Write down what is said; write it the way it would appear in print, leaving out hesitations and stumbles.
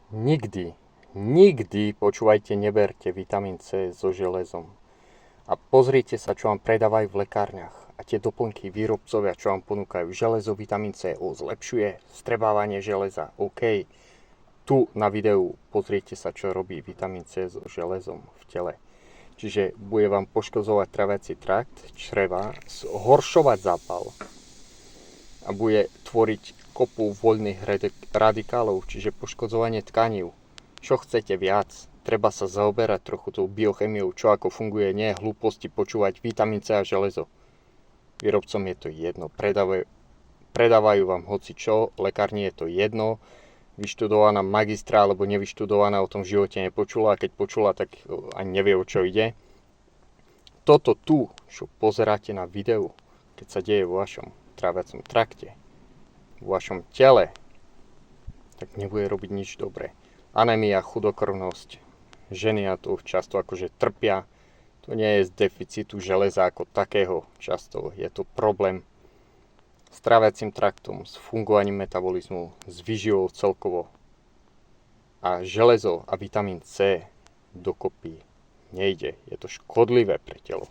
Nikdy, počúvajte, neberte vitamín C so železom. A pozrite sa, čo vám predávajú v lekárniach. A tie doplnky výrobcovia, čo vám ponúkajú. Železo, vitamín C, zlepšuje strebávanie železa. OK. Tu na videu pozrite sa, čo robí vitamín C so železom v tele. Čiže bude vám poškodzovať traviaci trakt, čreva, zhoršovať zápal a bude tvoriť kopu voľných radikálov, čiže poškodzovanie tkaní. Čo chcete viac? Treba sa zaoberať trochu tou biochemiou, čo ako funguje, nie je hlúposti počúvať vitamín C a železo. Výrobcom je to jedno, predávajú vám hoci čo, lekárni je to jedno, vyštudovaná magistra alebo nevyštudovaná o tom v živote nepočula, a keď počula, tak ani nevie, o čo ide. Toto tu, čo pozeráte na videu, keď sa deje vo vašom tráviacom trakte, vo vašom tele, tak nebude robiť nič dobré. Anémia, chudokrvnosť, ženy na to často akože trpia. To nie je z deficitu železa ako takého často. Je to problém s tráviacim traktom, s fungovaním metabolizmu, s výživou celkovo. A železo a vitamín C dokopy nejde. Je to škodlivé pre telo.